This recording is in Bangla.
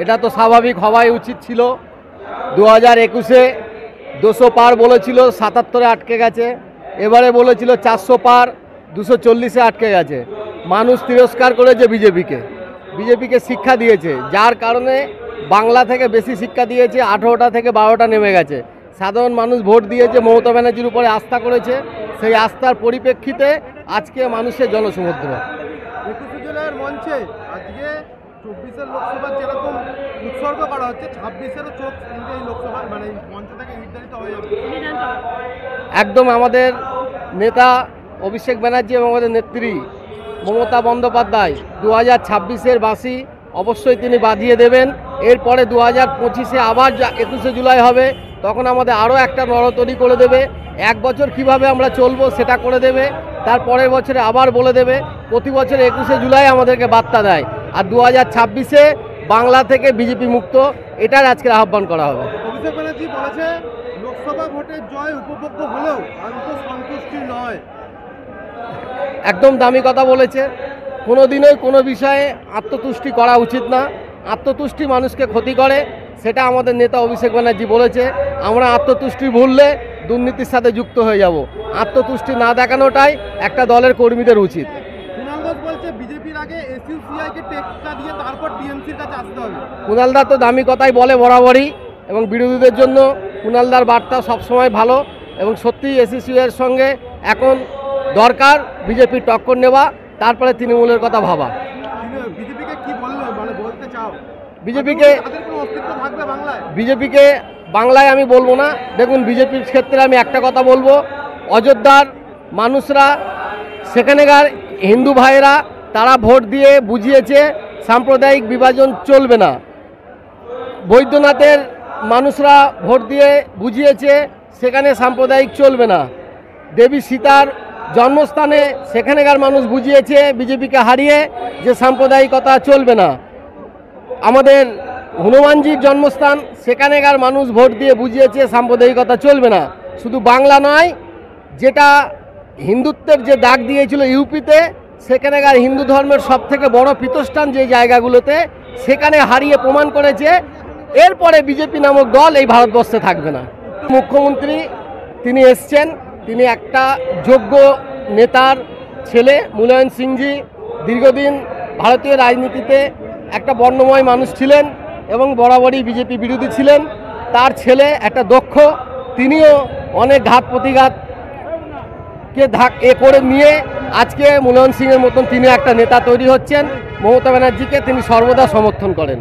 এটা তো স্বাভাবিক হওয়াই উচিত ছিল। 2021-এ 200 পার বলেছিল, 77-এ আটকে গেছে। এবারে বলেছিল 400 পার, 240-এ আটকে গেছে। মানুষ তিরস্কার করেছে বিজেপিকে শিক্ষা দিয়েছে, যার কারণে বাংলা থেকে বেশি শিক্ষা দিয়েছে। 18টা থেকে 12টা নেমে গেছে। সাধারণ মানুষ ভোট দিয়েছে, মমতা ব্যানার্জির উপরে আস্থা করেছে। সেই আস্থার পরিপ্রেক্ষিতে আজকে মানুষের জনসমুদ্র। 21শে জুলাইয়ের মঞ্চে আজকে 24-এর লোকসভা যেরকম উৎসর্গ করা হচ্ছে, 26-এরও চোখ এই লোকসভা মানে মঞ্চ থেকে নির্ধারিত হয়ে যাবে। একদম আমাদের নেতা অভিষেক ব্যানার্জি এবং আমাদের নেত্রী মমতা বন্দ্যোপাধ্যায় 2026-এর বাঁশি অবশ্যই তিনি বাজিয়ে দেবেন। এরপরে 2025-এ আবার 21শে জুলাই হবে, তখন আমাদের আরও একটা নড়তড়ি করে দেবে। এক বছর কিভাবে আমরা চলবো সেটা করে দেবে, তার পরের বছরে আবার বলে দেবে। প্রতি বছর 21শে জুলাই আমাদেরকে বার্তা দেয়, আর 2026-এ বাংলা থেকে বিজেপি মুক্ত, এটার আজকের আহ্বান করা হবে। অভিষেক ব্যানার্জি বলেছে লোকসভা ভোটের জয় উপভোগ্য হলেও আত্মসন্তুষ্টি নয়। একদম দামি কথা বলেছে। কোনো দিনই কোনো বিষয়ে আত্মতুষ্টি করা উচিত না। আত্মতুষ্টি মানুষকে ক্ষতি করে, সেটা আমাদের নেতা অভিষেক ব্যানার্জি বলেছে। আমরা আত্মতুষ্টি ভুললে দুর্নীতির সাথে যুক্ত হয়ে যাব। আত্মতুষ্টি না দেখানোটাই একটা দলের কর্মীদের উচিত। কুণাল ঘোষ বলছে বিজেপির আগে এসইউসিআইকে টেক্কা দিয়ে তারপর টিএমসির কাছে আসতে হবে। কুণালদা তো দামি কথাই বলে বরাবরই, এবং বিরোধীদের জন্য কুণালদার বার্তা সবসময় ভালো। এবং সত্যি এসইউসিআইয়ের সঙ্গে এখন দরকার বিজেপির টক্কর নেওয়া, তারপরে তৃণমূলের কথা ভাবা। বিজেপিকে কি বললো মানে বলতে চাও? বিজেপিকে তাদের কোনো অস্তিত্ব থাকবে বাংলায়? বিজেপিকে বাংলায় আমি বলবো না। দেখুন, বিজেপির ক্ষেত্রে আমি একটা কথা বলবো, অযোধ্যার মানুষরা, সেখানেকার হিন্দু ভাইয়েরা তারা ভোট দিয়ে বুঝিয়েছে সাম্প্রদায়িক বিভাজন চলবে না। বৈদ্যনাথের মানুষরা ভোট দিয়ে বুঝিয়েছে সেখানে সাম্প্রদায়িক চলবে না। দেবী সীতার জন্মস্থানে সেখানেকার মানুষ বুঝিয়েছে বিজেপিকে হারিয়ে যে সাম্প্রদায়িকতা চলবে না। আমাদের হনুমানজির জন্মস্থান, সেখানেকার মানুষ ভোট দিয়ে বুঝিয়েছে সাম্প্রদায়িকতা চলবে না। শুধু বাংলা নয়, যেটা হিন্দুত্বের যে দাগ দিয়েছিল ইউপিতে, সেখানেকার হিন্দু ধর্মের সবথেকে বড় পীঠস্থান যে জায়গাগুলোতে, সেখানে হারিয়ে প্রমাণ করেছে এরপরে বিজেপি নামক দল এই ভারতবর্ষে থাকবে না। মুখ্যমন্ত্রী তিনি এসছেন, তিনি একটা যোগ্য নেতার ছেলে। মুলায়ম সিংজি দীর্ঘদিন ভারতীয় রাজনীতিতে একটা বর্ণময় মানুষ ছিলেন এবং বরাবরই বিজেপি বিরোধী ছিলেন। তার ছেলে একটা দক্ষ, তিনিও অনেক ঘাত প্রতিঘাতকে করে নিয়ে আজকে মুলায়ম সিংয়ের মতন তিনি একটা নেতা তৈরি হচ্ছেন। মমতা ব্যানার্জিকে তিনি সর্বদা সমর্থন করেন।